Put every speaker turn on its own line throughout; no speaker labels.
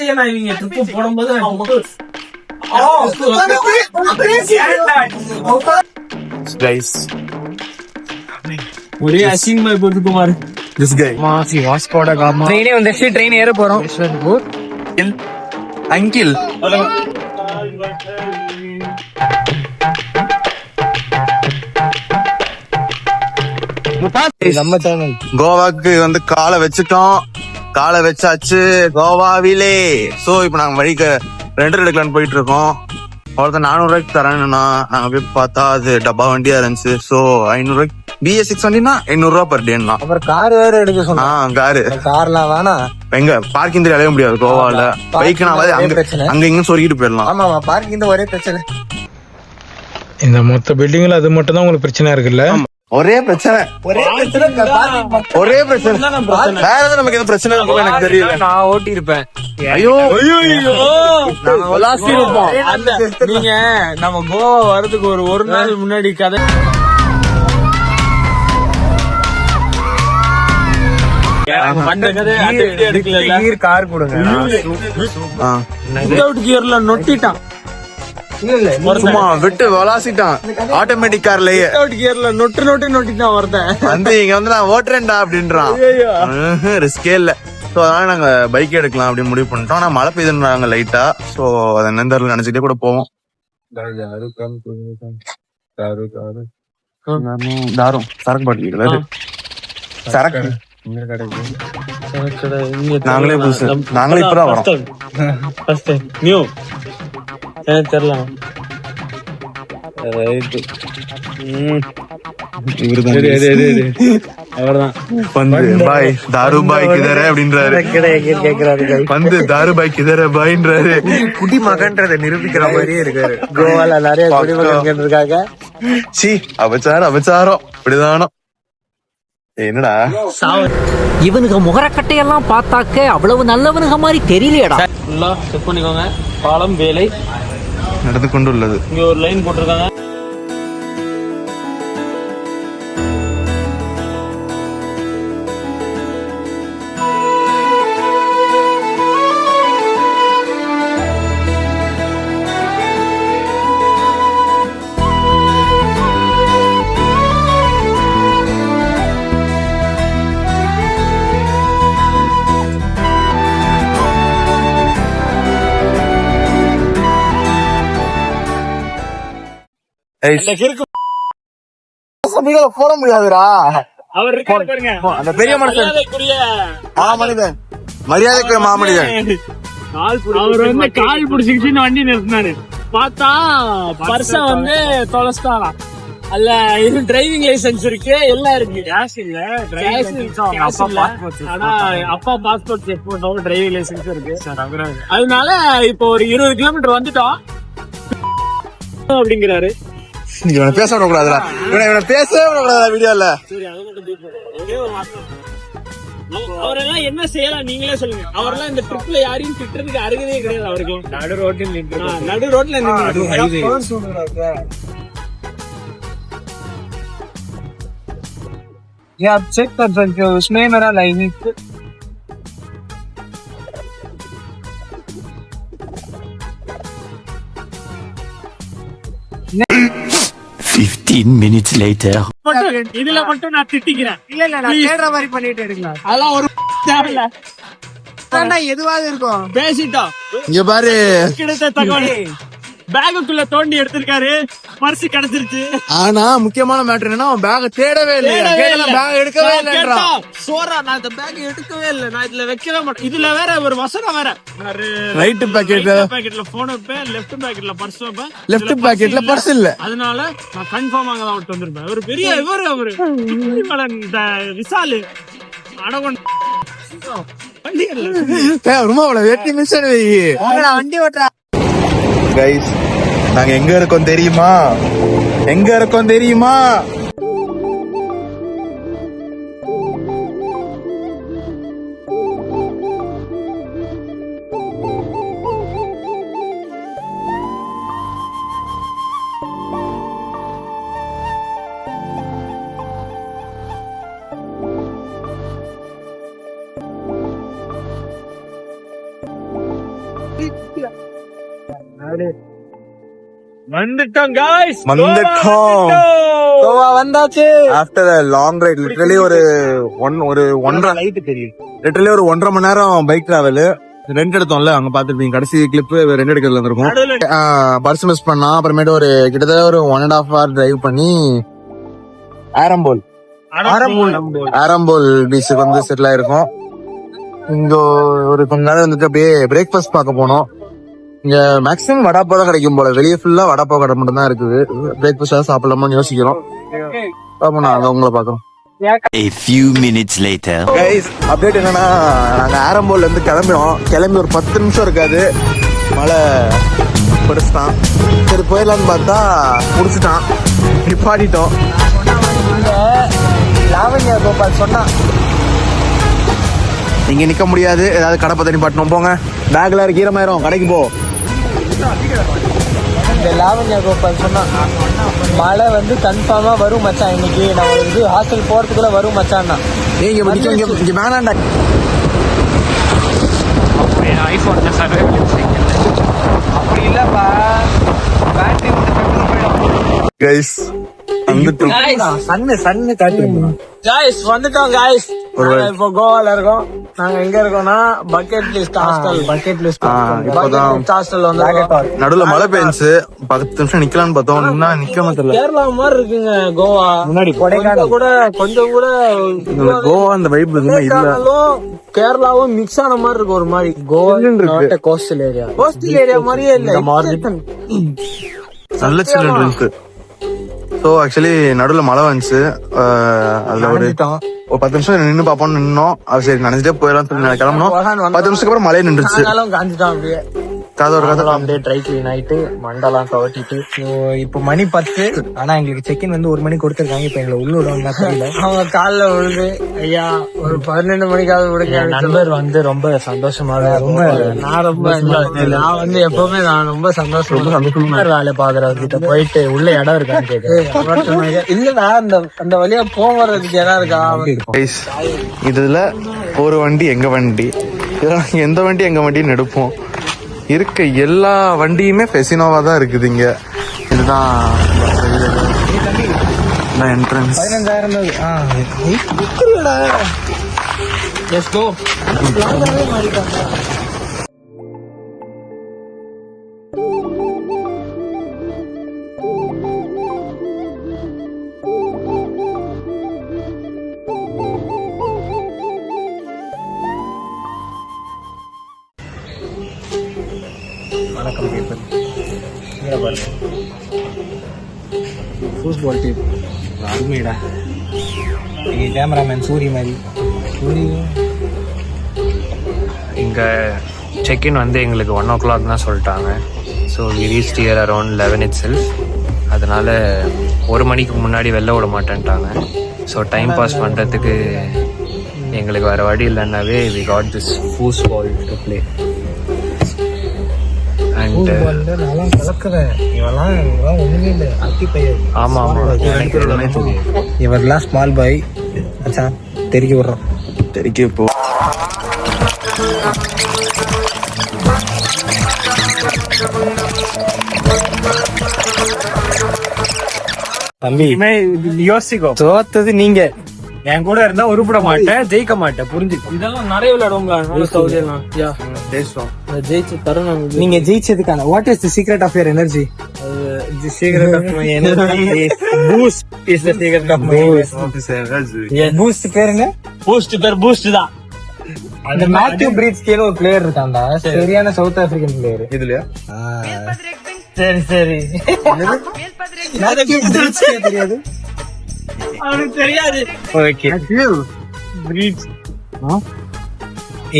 இவங்க ட்ரிப் போடும்போது ஒரே அசிங்கமா போட்டு குமார்
This guy.
மாசி வாஸ்கோட காமா ட்ரெயினே வந்துச்சு. ட்ரெயின் ஏற போறோம்.
Uncle.
நம்ம சேனல்
கோவாக்கு வந்து காலை வச்சுட்டோம். காலை வச்சாச்சு கோவாவிலே. சோ இப்ப நாங்க வழிக்கு ரெண்டர் எடுக்கலான்னு போயிட்டு இருக்கோம். ஒருத்தர் 400 ரூபாய்க்கு தரேன்னா நாங்க போய் பார்த்தா அது டப்பா வண்டியா இருந்துச்சு. சோ 500 ரூபாய்க்கு BS6 வண்டினா 800 ரூபாய் பர் டேன்னா.
அப்புறம் கார் வேற எடுக்க சொன்னா.
காரு
கார்லாம் வேணா.
எங்க பார்க்கிங் தெரிய அலைய முடியாது கோவால. பைக்னா அங்க இங்க சொருகிட்டு போயிடலாம்.
ஆமா பார்க்கிங் ஒரே பிரச்சனை.
இந்த மொத்த பில்டிங்ல அது மட்டும் தான் உங்களுக்கு பிரச்சனை இருக்குல்ல?
ஒரே பிரச்சனை வேற எதுவும் நமக்கு எதுவும் பிரச்சனை இருக்கும் எனக்கு தெரியல.
நான் ஓட்டி இருப்பேன்.
ஐயோ
நீங்க நம்ம கோவா வர்றதுக்கு ஒரு நாள் முன்னாடி கதை
கார் கொடுங்க.
கியர்ல நொட்டிட்டான்.
சும்மா விட்டு விளாசிட்டான் ஆட்டோமேட்டிக் கார்லயே.
கியர்ல நொட்டிட்டான் ஒருத்தன்
வந்து இங்க வந்து நான் ஓட்டுறேன்டா அப்படின்றான். ரிஸ்கே இல்ல. சோ அதனால நாங்க பைக் எடுக்கலாம் அப்படின்னு முடிவு பண்ணிட்டோம். ஆனா மழை பெய்யுதுன்றாங்க லைட்டா. சோ அதை நெந்தர்ல நினைச்சுட்டே கூட போவோம். தாரும் சரக்கு பாட்டில் சரக்கு நாங்களே புதுசு. நாங்களே இப்பதான் வரோம்.
தெரியல.
பாய் தாரு பாய் கிதற அப்படின்றாரு. வந்து தாரு பாய் கிதற பாய்ன்றாரு.
குடி மகன்றத நிரூபிக்கிற மாதிரியே இருக்காரு. கோவால நிறைய குடி மகன் இருக்காங்க.
சி அபச்சாரம் இப்படிதானோ. என்னடா
இவனுக்கு முகரக்கட்டையெல்லாம் பார்த்தாக்க அவ்வளவு நல்லவனுங்க மாதிரி தெரியலையடா.
செக் பண்ணிக்கோங்க. பாலம் வேலை
நடந்து கொண்டு உள்ளது.
இங்க ஒரு லைன் போட்டிருக்காங்க.
போட முடியாதுடா.
அவர் பாருங்க
அந்த பெரிய மனுஷன் மாமனிதன் மரியாதைக்குரிய மாமனிதன்.
அவர் வந்து கால் பிடிச்சிக்கிட்டு வண்டி நிறுத்தினாரு. பார்த்தா பர்ஸ வந்து தொலைச்சிட்டாராம். அல்ல இது டிரைவிங் லைசன்ஸ் இருக்கு, எல்லாம் இருக்கு. கேஷ் இல்ல, ஆனா அப்பா பாஸ்போர்ட் செக் பண்ணோம், டிரைவிங் லைசன்ஸ் இருக்கு. அதனால இப்போ ஒரு 20 கிலோமீட்டர் வந்துட்டோம் அப்படிங்கிறாரு.
இவனை பேச விடக்கூடாதுடா. இவனை பேசவே விடக்கூடாதா வீடியோல.
அவரெல்லாம் என்ன செய்யலாம் நீங்களே சொல்லுங்க. அவரெல்லாம் இந்த ட்ரிப்ல யாரையும் திட்டுறதுக்கு அருகதே கிடையாது. அவருக்கு நடு ரோட்ல
आप चेक कर सकते हो, उसमें मेरा लाइसेंस
15 minutes later.
இதுல மட்டும் நான் திட்டிக்கிறேன்.
இல்ல நான் தேடுற மாதிரி பண்ணிட்டு எடுக்கலாம்.
அதெல்லாம் ஒரு தேவையில்ல.
எதுவாது இருக்கும்
பேசிட்டோம்.
இங்க பாரு
கிடைத்த தகவல் பேகுக்குள்ள தோண்டி எடுத்திருக்காரு. பர்ஸ் கிடைச்சிருச்சு.
ஆனா முக்கியமான மேட்டர் என்னன்னா அவன் பேக தேடவே இல்லை. பேக் எடுக்கவே இல்லைன்றான்.
சோரா நான் இந்த பேக் எடுக்கவே இல்லை, நான் இதுல வைக்கவே மாட்டேன். இதுல வேற ஒரு வசனம் வேற.
ரைட்
பாக்கெட்ல போன் வைப்பேன், லெஃப்ட் பாக்கெட்ல பர்ஸ் வைப்பேன்.
லெஃப்ட் பாக்கெட்ல பர்ஸ் இல்ல.
அதனால நான் கன்ஃபார்ம் ஆக தான் விட்டு வந்திருப்பேன். ஒரு பெரிய அவரு இந்த விசாலு அடவன்
ரொம்ப வெட்டி மிஸ்
வண்டி ஓட்டுறா.
கைஸ் நாங்க எங்க இருக்கோம் தெரியுமா?
வந்துட்டோம் காய்ஸ்,
வந்துட்டோம்.
கோவா வந்தாச்சு.
ஆஃப்டர் லாங் ரைட் லிட்டரலி ஒரு ஒன்றரை
லைட் தெரியும்.
லிட்டரலி ஒரு 1.5 மணி நேரம் பைக் டிராவல். ரெண்ட் எடுத்தோம்ல, அங்க பாத்துருப்பீங்க கடைசி கிளிப் ரெண்ட் எடுக்கிறதுல இருந்திருக்கும். பர்ஸ் மிஸ் பண்ணா அப்புறமேட்டு ஒரு கிட்டத்தட்ட ஒரு 1.5 hour டிரைவ் பண்ணி ஆரம்போல் பீச்சுக்கு வந்து செட்டில் ஆயிருக்கோம். இங்க ஒரு கொஞ்ச நேரம் வந்துட்டு அப்படியே பிரேக்ஃபாஸ்ட் பார்க்க போனோம். இங்க மேக்ஸிமம் வடாப்பா தான் கிடைக்கும் போல, வெளியே ஃபுல்லா வடாப்பா கடை மட்டும் தான் இருக்குது. பிரேக்ஃபாஸ்ட் சாப்பிடலாமான்னு யோசிக்கிறோம். பாப்போம், நான் உங்களை பாக்குறோம்.
A few minutes later.
Guys, update என்னன்னா, நாங்க ஆரம்போல்ல இருந்து கிளம்பி ஒரு 10 நிமிஷம் இருக்காது, மழை பெருசுதான். சரி போயிடலான்னு பார்த்தா முடிச்சுட்டான், நிப்பாட்டிட்டோம்.
லாவண்யா கோபால் சொன்னா
இங்க நிக்க முடியாது, ஏதாவது கடை பத்த நிப்பாட்டணும், போங்க பேக்ல கீரமாயிரும், கடைக்கு போ.
இந்த லாவண்யா கோபால் சொன்னா மழை வந்து கன்ஃபார்மா வரும் மச்சான். இன்னைக்கு நான் வந்து ஹாஸ்டல் போறதுக்குள்ள வரும் மச்சான்.
இங்க வேணாண்டா.
ஐபோன்ல சர்வே
அப்படி இல்லப்பா, பேட்டரி வந்து பெட்ரோல் போயிடும்.
கைஸ் வந்துட்டோம்.
சன்னு காட்டு காய்ஸ், வந்துட்டோம் காய்ஸ். இப்போ கோவால இருக்கோம். நாங்க எங்க இருக்கோம்னா பக்கெட் லிஸ்ட் ஹாஸ்டல்.
இப்பதான்
ஹாஸ்டல் வந்து
நடுவுல மழை பெஞ்சு 10 நிமிஷம் நிக்கலாம்னு பார்த்தோம், இன்னும் நிக்காம தெரியல.
கேரளா மாதிரி இருக்குங்க கோவா.
முன்னாடி
கொடைக்கானல் கூட கொஞ்சம் கூட
கோவா அந்த வைப் எதுவுமே இல்ல.
கொடைக்கானலும் கேரளாவும் மிக்ஸ் ஆன மாதிரி இருக்கு. ஒரு மாதிரி கோவா கோஸ்டல் ஏரியா மாதிரியே இல்ல.
நல்ல சில்லுன்னு இருக்கு. ஸோ ஆக்சுவலி நடுவில் மழை வந்துச்சு. அதுல ஒரு 10 நிமிஷம் நின்று பார்ப்போம்னு நின்னோம். அது சரி நினைச்சிட்டே போயிடலாம் சொல்லி கிளம்பணும். 10 நிமிஷத்துக்கு அப்புறம் மழையே நின்றுச்சு.
காஞ்சிட்டான் அப்படியே.
கதோட
அப்படியே ட்ரை கிளீன் ஆயிட்டு மண்டெல்லாம் கவட்டிட்டு இப்போ மணி 10. ஆனா எங்களுக்கு செக்இன் வந்து 1 மணிக்கு கொடுத்துருக்காங்க. இப்ப எங்களை உள்ள விடுவாங்க தெரியல. அவங்க காலில் விழுந்து ஐயா ஒரு 12 மணிக்காவது விடுங்க. நண்பர் வந்து ரொம்ப சந்தோஷமாக நான் வந்து எப்பவுமே நான் ரொம்ப சந்தோஷமா வேலை பாக்குறவர்கிட்ட போயிட்டு உள்ள இடம் இருக்கான்னு கேட்க இல்லடா, அந்த வழியா போறதுக்கு இடம் இருக்கா.
இதுல ஒரு வண்டி எங்க வண்டி, இதெல்லாம் எந்த வண்டி எங்க வண்டின்னு எடுப்போம். இருக்க எல்லா வண்டியுமே ஃபெசினோவா தான் இருக்குது இங்க. இதுதான் என்ட்ரன்ஸ்.
15,000 ஃபுட்பால் டீம் அருமைடா. கேமராமேன் சூரி மாதிரி.
இங்கே செக்இன் வந்து எங்களுக்கு 1 o'clock தான் சொல்லிட்டாங்க. So we reached here around 11 itself. அதனால் 1 மணிக்கு முன்னாடி வெளில விட மாட்டேன்ட்டாங்க. ஸோ டைம் பாஸ் பண்ணுறதுக்கு எங்களுக்கு வேறு வழி இல்லைன்னாவே we got this foosball to play. And ஆமாம் ஆமாம், எனக்கு எல்லாமே தெரியும்.
இவரெல்லாம் ஸ்மால் பாய் மச்சான், தெறிக்க விடுறோம்.
தெரிக்க போ.
தம்பி
யோசிக்கோ,
தோத்தது நீங்க.
என் கூட இருந்தா உருப்பிட மாட்டேன், ஜெயிக்க மாட்டேன், புரிஞ்சுக்கோ. இதெல்லாம் நிறைய விளையாடுவோம்.
ஜெயிச்ச தருணம் நீங்க ஜெயிச்சதுக்கான what is the secret of your energy? The secret of my energy boost is the secret of my energy. Boost பேர் என்ன?
பூஸ்ட் பேர் பூஸ்ட் தான்.
அந்த மேத்யூ பிரீட்ஸ்கேல ஒரு பிளேயர் இருக்கான்டா, சரியான சவுத் ஆப்பிரிக்கன் பிளேயர்.
இதுலயா?
சரி சரி. மேத்யூ பிரீட்ஸ்கே தெரியாது?
அவனுக்கு தெரியாது.
ஓகே.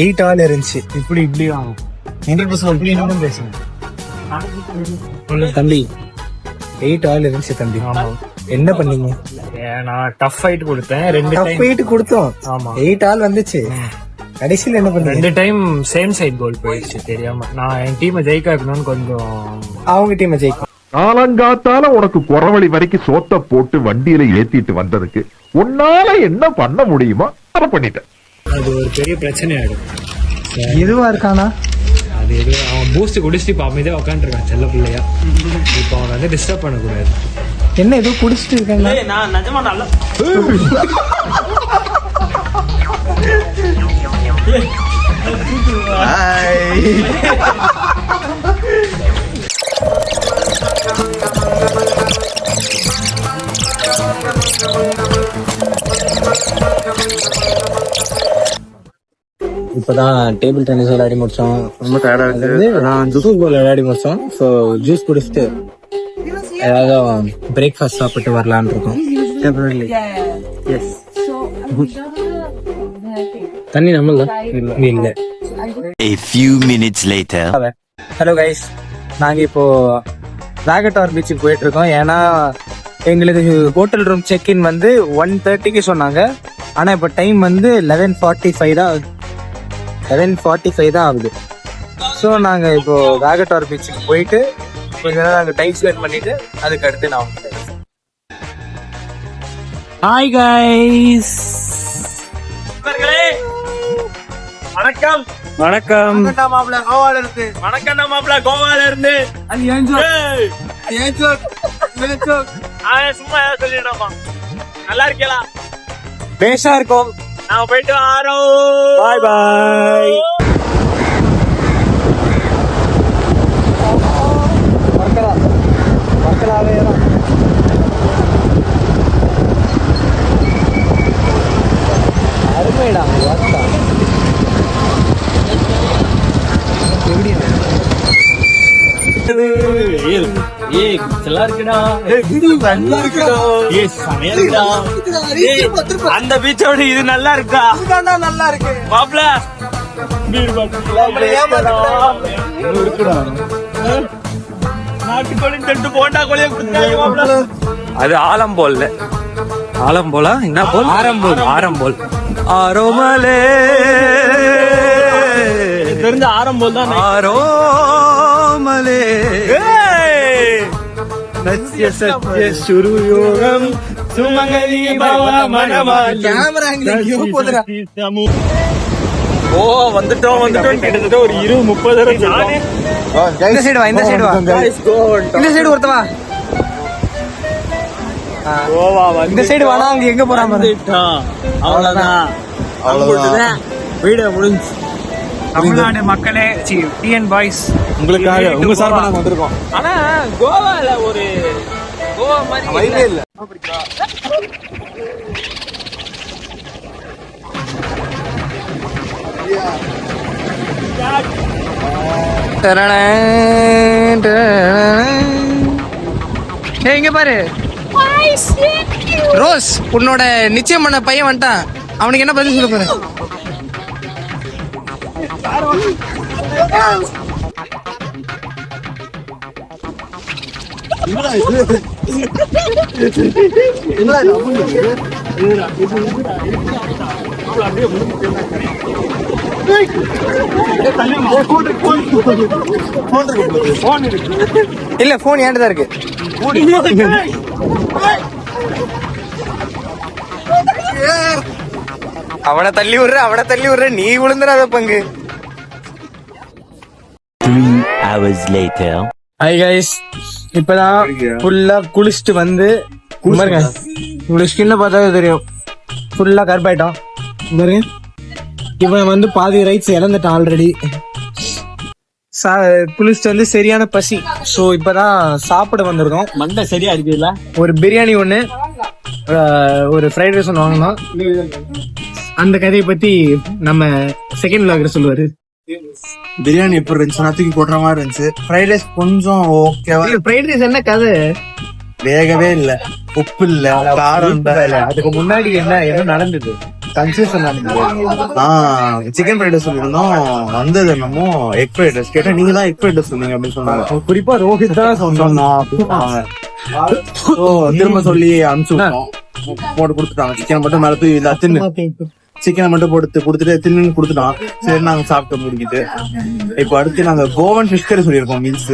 8 ஆல் இருந்துச்சு.
இப்படி இப்படி ஆகும்.
100% பேசுங்க தம்பி. 8 ஆல் இருந்துச்சு தம்பி. என்ன பண்ணீங்க?
நான் டஃப் ஃபைட் கொடுத்தேன். 2
ஃபைட் கொடுத்தோம்.
ஆமா,
8 ஆல் வந்துச்சு. கடைசியில் என்ன பண்ணீங்க?
2 டைம் சேம் சைட் கோல் போயிடுச்சு தெரியாம. நான் என் டீமை ஜெயிக்க வைக்கணும்னு கொஞ்சம்
அவங்க டீமை ஜெயிக்கும்.
காலங்காத்தால உனக்கு குறவழி வரைக்கும் சோத்த போட்டு வண்டியில ஏத்திட்டு வந்ததுக்கு உன்னால என்ன பண்ண முடியுமோ அதை பண்ணிட்டேன்.
அது ஒரு பெரிய பிரச்சனை ஆயிடும்.
எதுவா இருக்கானா?
அது எது அவன்
பூஸ்ட் குடிச்சிட்டு இப்போ அமைதியா உட்காந்துருக்கான் செல்ல பிள்ளையா. இப்போ அவனை வந்து டிஸ்டர்ப் பண்ணக்கூடாது.
என்ன ஏதோ குடிச்சிட்டு இருக்காங்க.
நான் நிஜமா நல்லா
இப்பதான் டேபிள் டென்னிஸ் விளையாடி முடிச்சோம்.
ரொம்ப டயர்டா இருக்கு.
ஜூஸ் போல் விளையாடி முடிச்சோம். ஸோ ஜூஸ் குடிச்சிட்டு ஏதாவது பிரேக்ஃபாஸ்ட் சாப்பிட்டு வரலான்னு இருக்கோம். தண்ணி நம்மள இல்ல.
A few minutes later.
Hello guys, நாங்க இப்போ ராகட்டார் பீச்சுக்கு போயிட்டு இருக்கோம். ஏன்னா எங்களுக்கு ஹோட்டல் ரூம் செக்இன் வந்து 1:30க்கு சொன்னாங்க. ஆனா இப்போ டைம் வந்து 11:45 தான் ஆகுது. ஸோ நாங்க இப்போ ராகட்டார் பீச்சுக்கு போயிட்டு கொஞ்ச நேரம் நாங்கள் டைம் ஸ்பெண்ட் பண்ணிட்டு அதுக்கு அடுத்து நான் ஹாய் கைஸ்.
வணக்கம்.
வணக்கம்.
மாப்பிள்ள கோவால இருந்து.
வணக்கம் மாப்பிள்ள கோவால இருந்து. சும்மா சொல்லிடுறோமா. நல்லா இருக்கீங்களா?
பேஷா இருக்கோம்.
நாம போயிட்டு வரோம்.
பாய் பாய். அருமைடா.
அந்த பீச்சோட இது நல்லா இருக்கா?
நல்லா இருக்கு
மாப்பிள்ள நாட்டுக்கோழி தட்டு போண்டா கோழியை கொடுத்தாங்க மாப்பிள்ள.
அது ஆலம்போல்ல. ஆலம்போலா என்ன போல்? ஆரம்போல். ஆரம்போல். ஆரோமலே
தெரிஞ்ச ஆரம்போல் தான்.
ஆரோமலே சத்ய சத்ய சுருயோகம் சுமங்கலி பவ மனமாலி.
ஓ வந்துட்டோம் கிட்டத்தட்ட ஒரு 20-30
இந்த சைடு வா. இந்த சைடு வா. இந்த சைடு ஒருத்தவா. இந்த சைடு வாடா. அங்க எங்க போறாம?
அவ்வளவுதான் வீடியோ முடிஞ்சு.
தமிழ்நாடு மக்களே, டிஎன் பாய்ஸ்
உங்களுக்காக உங்க சார்பா நாங்க வந்திருக்கோம்.
ஆனா கோவால ஒரு கோவா மாதிரி
இல்ல.
இங்க பாரு ரோஸ், உன்னோட நிச்சயம் பண்ண பையன் வந்துட்டான். அவனுக்கு என்ன பதில் சொல்ல போற? இல்ல போன் ஏன்டா இருக்கு. அவனை தள்ளி விடுற நீ விழுந்துடாத பங்கு.
3 hours later.
ஹாய் கைஸ், இப்பதான் ஃபுல்லா குளிச்சுட்டு வந்து பாருங்க. உங்களுக்கு ஸ்கின்ல பார்த்தாவே தெரியும் ஃபுல்லா கருப்பாயிட்டான் பாருங்க. இவன் வந்து பாதி ரைட்ஸ் இறந்துட்டான் ஆல்ரெடி. குளிச்சுட்டு வந்து சரியான பசி. ஸோ இப்பதான் சாப்பிட வந்திருக்கோம்.
மண்டை சரியா இருக்குல்ல?
ஒரு பிரியாணி ஒண்ணு, ஒரு ஃப்ரைட் ரைஸ் ஒன்று வாங்கணும். அந்த கதையை பத்தி நம்ம செகண்ட் விளாகர் சொல்லுவாரு.
பிரியாணி எப்படி இருந்துச்சு? தூக்கி போடுற மாதிரி இருந்துச்சு. ஃப்ரைட் ரைஸ் கொஞ்சம் ஓகேவா.
ஃப்ரைட் ரைஸ் என்ன கதை?
வேகவே இல்ல, உப்பு இல்ல, காரம் இல்ல.
அதுக்கு முன்னாடி என்ன நடந்தது? கன்ஃபியூஷன் நடந்தது.
சிக்கன் ஃப்ரைட் ரைஸ் சொல்லிருந்தோம், வந்தது என்னமோ எக் ஃப்ரைட் ரைஸ். கேட்டா நீங்க தான் எக் ஃப்ரைட் ரைஸ் சொன்னீங்க அப்படின்னு சொன்னாங்க.
குறிப்பா ரோஹித் தான்
சொன்னாங்க. திரும்ப சொல்லி அனுப்பிச்சு போட்டு கொடுத்துட்டாங்க. சிக்கன் மட்டும் மேல தூக்கி இல்ல தின்னு, சிக்கனை மட்டும் கொடுத்துட்டு தின்னு கொடுத்துட்டான். சரி நாங்க சாப்பிட்டு முடிக்கிட்டு இப்போ அடுத்து நாங்க கோவன் ஃபிஷ் கறி சொல்லியிருக்கோம். மீல்ஸ்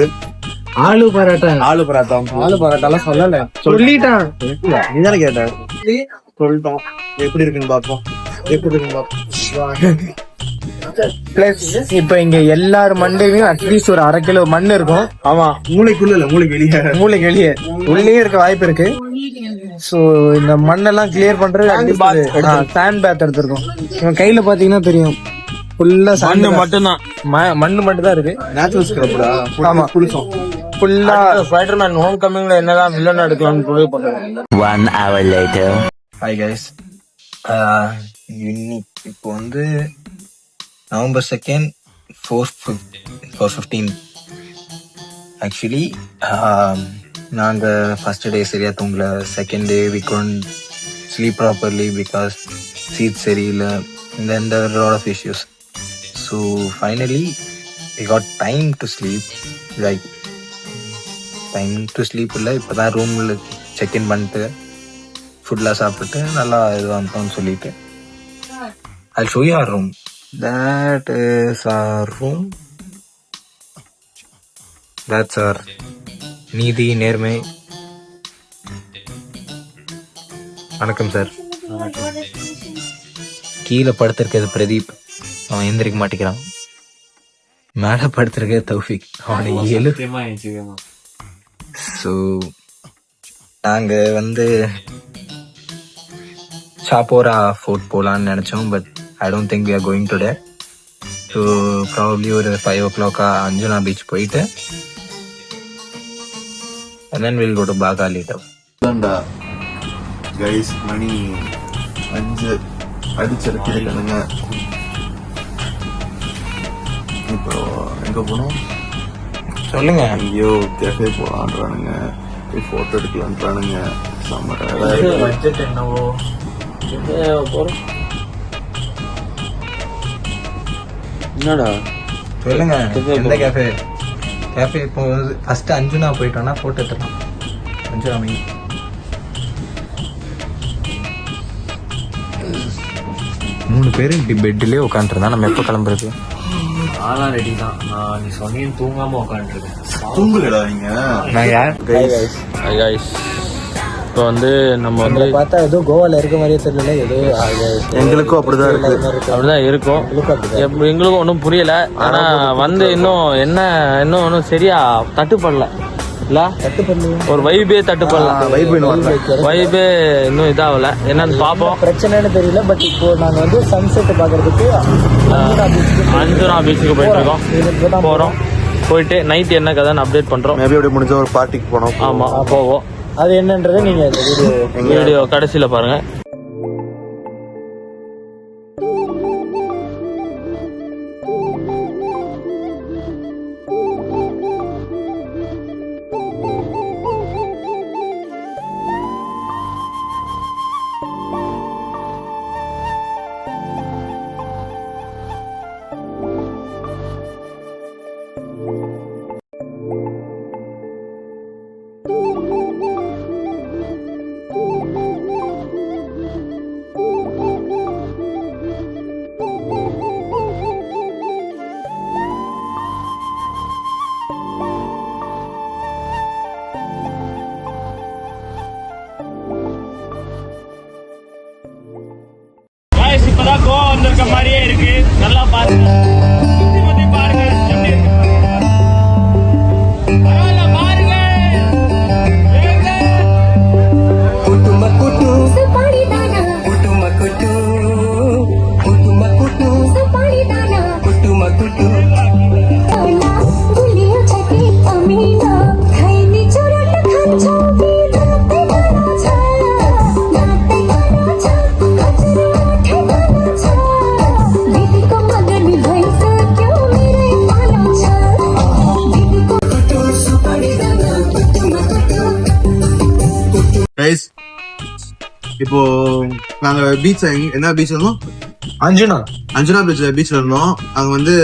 ஆலு பரோட்டா
எல்லாம் சொல்லல,
சொல்லிட்டான்.
நீதானே கேட்ட? சொல்லிட்டோம். எப்படி இருக்குன்னு பாப்போம்.
பிளஸ் இப்ப இங்க எல்லார் மண்டையிலயும் அட்லீஸ்ட் ஒரு 1/2 கிலோ மண் இருக்கும்.
ஆமா,
மூளைக்குள்ள இல்ல, மூளைக்கு
வெளியே உள்ளே இருக்க வாய்ப்பு இருக்கு. சோ இந்த மண்ணெல்லாம் கிளியர் பண்றது சாண்ட் பேத் எடுத்திருக்கோம். இவன் கையில பாத்தீங்கன்னா தெரியும், ஃபுல்லா
மண்ணு மட்டும்தான்,
மண்ணு மட்டும் தான் இருக்கு.
நேச்சுரல் ஸ்கிரப்டா.
ஆமா,
புளிச்சோம்
ஃபுல்லா ஸ்பைடர்மேன் ஹோம் கமிங்ல என்னதான் வில்லன் எடுக்கலாம்னு ப்ரூவ் பண்றாங்க.
1 hour later.
ஹாய் கைஸ், இப்போ வந்து November 2nd 4:15 ஆக்சுவலி. நாங்க ஃபர்ஸ்ட் டே சரியா தூங்கல. Second day we couldn't sleep properly because seat சரியில்லை. then there were a lot of issues. So finally we got time to sleep. Like time to sleep இல்லை, இப்போதான் ரூம்ல check in பண்ணிட்டு ஃபுட்லாம் சாப்பிட்டு நல்லா இது வந்தோம்னு சொல்லிட்டு I'll show you our room. That is our room. That's our நீதி நேர்மை. வணக்கம் சார். கீழே படுத்திருக்கிறது பிரதீப், அவன் எந்திரிக்க மாட்டேங்கிறான். மேல படுத்திருக்கிறது தௌஃபிக், அவனை எழு. ஸோ நாங்க வந்து சாப்போரா ஃபோர்ட் போலான்னு நினைச்சோம். But I don't think we are going today. So probably ஒரு 5 o'clock அஞ்சுனா பீச் போயிட்டு and then we'll go to Baga later.
Guys, மணி 5 அடிச்சிருக்கீங்க. இப்போ எங்க போனோம்
சொல்லுங்க.
ஐயோ, கேஃபே போலான்றானுங்க, போய் போட்டோ எடுக்கலான்றானுங்க.
பட்ஜெட் என்னவோ
போறோம். என்னடா
சொல்லுங்க, எந்த கேஃபே? இப்போ ஃபர்ஸ்ட் அஞ்சுனா போயிட்டோம்னா போட்டோ எடுத்துக்கலாம். அஞ்சுனா மீ 3 பேர் இப்படி பெட்லேயே உட்காந்துருந்தா நம்ம எப்போ கிளம்புறது?
நான்லாம் ரெடி தான். நீ சொன்னீங்க தூங்காம உட்காந்துருக்கேன்.
தூங்குலடா நீங்க.
நான் யார்?
கைஸ், இப்போ வந்து நம்ம வந்து
பார்த்தா ஏதோ கோவால இருக்க மாதிரியே தெரியல. ஏதோ
எங்களுக்கும் அப்படிதான் இருக்கு.
அப்படிதான் இருக்கும். எங்களுக்கும் ஒன்றும் புரியல. ஆனா வந்து இன்னும் ஒன்றும் சரியா தட்டுப்படல. இல்ல ஒரு வைபே தட்டுப்படல. வைபே இன்னும் இதாகல. என்னன்னு பாப்போம்.
பிரச்சனைன்னு தெரியல. பட் இப்போ நாங்க வந்து சன்செட் பாக்குறதுக்கு
அஞ்சுனா பீச்சுக்கு போயிட்டு இருக்கோம். போறோம், போயிட்டு நைட் என்ன கதைன்னு அப்டேட் பண்றோம்.
மேபி அப்படி முடிஞ்ச ஒரு பார்ட்டிக்கு போனோம்.
ஆமா, போவோம்.
அது என்னன்றதை நீங்க
வீடியோ கடைசியில பாருங்க. இப்பதான் கோவா வந்திருக்க மாதிரியே இருக்கு. நல்லா பாருங்க, சுத்தி பாருங்க எப்படி இருக்கு. பரவாயில்ல, பாருங்க.
கைஸ், இப்போ நாங்க பீச், என்ன பீச் இருந்தோம்? அஞ்சுனா பீச்ல இருந்தோம். அங்க வந்து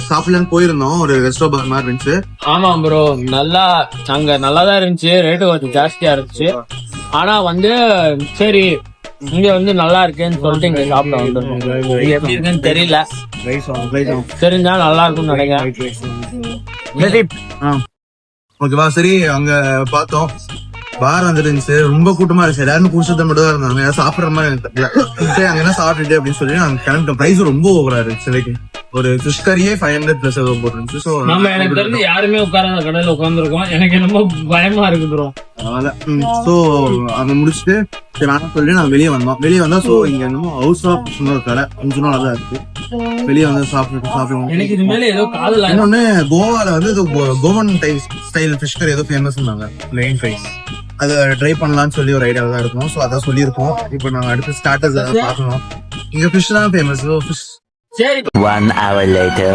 சாப்பிடலான்னு போயிருந்தோம். ஒரு ரெஸ்டாரண்ட் மாதிரி இருந்துச்சு.
ஆமா ப்ரோ, அங்க நல்லாதான் இருந்துச்சு. ரேட்டு கொஞ்சம் ஜாஸ்தியா இருந்துச்சு. ஆனா வந்து சரி, இங்க வந்து நல்லா இருக்கேன்னு சொல்லிட்டு இங்க சாப்பிட வந்துருக்கோம். எப்படி இருக்குன்னு தெரியல, தெரிஞ்சா நல்லா இருக்கும்னு நினைக்கிறேன்.
ஓகேவா, சரி. அங்க பார்த்தோம், பார் வந்துருந்துச்சு. ரொம்ப கூட்டமா இருந்துச்சு. எல்லாருமே குடிச்சத மட்டும் தான் இருந்தாங்க. சாப்பிடுற மாதிரி எனக்கு தெரியல. சரி, அங்க என்ன சாப்பிட்டுட்டு அப்படின்னு சொல்லி நாங்க கிளம்பிட்டோம். பிரைஸ் ரொம்ப ஓவரா இருந்துச்சு. ஒரு ஃபிஷ் கறியே 500 பிளஸ் ஏதோ போட்டுருந்துச்சு. ஸோ
நம்ம எனக்கு தெரிஞ்சு யாருமே உட்காராத கடையில உட்காந்துருக்கோம். எனக்கு என்னமோ பயமா இருக்கு ப்ரோ.
அதனால ஸோ அதை முடிச்சுட்டு சரி நான் சொல்லி நான் வெளியே வந்தா ஸோ இங்க என்னமோ ஹவுஸ் ஆஃப் ஒரு கடை கொஞ்ச நாள் தான் இருக்கு. வெளியே வந்து சாப்பிடுவோம்.
எனக்கு இது மேல ஏதோ காதல்
இன்னொன்னு கோவால வந்து கோவன் ஸ்டைல் ஃபிஷ் கறி ஏதோ ஃபேமஸ் மெயின் ஃபைஸ் அதை ட்ரை பண்ணலாம்னு சொல்லி ஒரு ஐடியா தான் இருக்கும். ஸோ அதான் சொல்லியிருக்கோம். இப்போ நாங்கள் அடுத்து ஸ்டார்டர்ஸ் பார்க்கணும். இங்க ஃபிஷ் தான் ஃபேமஸ். ஃபிஷ்
சரி
1 hour later.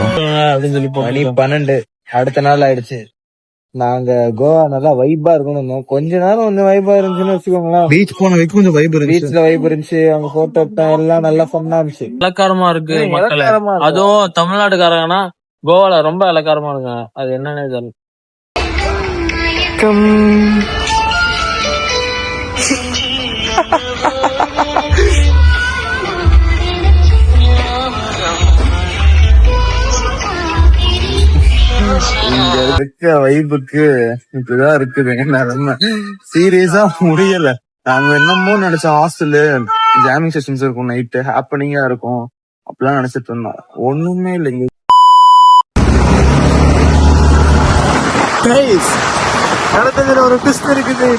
அப்படின்னு சொல்லி
மணி 12 அடுத்த நாள் ஆயிடுச்சு. நாங்க கோவா நல்லா வைபா இருக்கணும். கொஞ்ச நேரம் வந்து வைபா இருந்துச்சுன்னு வச்சுக்கோங்களேன்.
பீச் போன வரைக்கும் கொஞ்சம் வைப் இருந்துச்சு.
பீச்ல வைப் இருந்துச்சு, அவங்க போட்டோ எல்லாம் நல்லா ஃபன்னா இருந்துச்சு.
இலக்காரமா இருக்கு மக்களே.
இலக்காரமா இருக்கு.
அதுவும் தமிழ்நாட்டுக்காரங்கன்னா கோவால ரொம்ப இலக்காரமா இருக்காங்க. அது என்னன்னு தெரியல.
இங்க இருக்க வைப்புக்கு இப்படிதான் இருக்குது. என்ன சீரியஸா முடியல. நாங்க என்னமோ நினைச்ச ஹாஸ்டலு ஜாமிங் செஷன்ஸ் இருக்கும், நைட்டு ஹாப்பனிங்கா இருக்கும் அப்படிலாம் நினைச்சிட்டு இருந்தோம். ஒண்ணுமே இல்லைங்க. நடந்ததுல ஒரு ட்விஸ்ட் இருக்குது.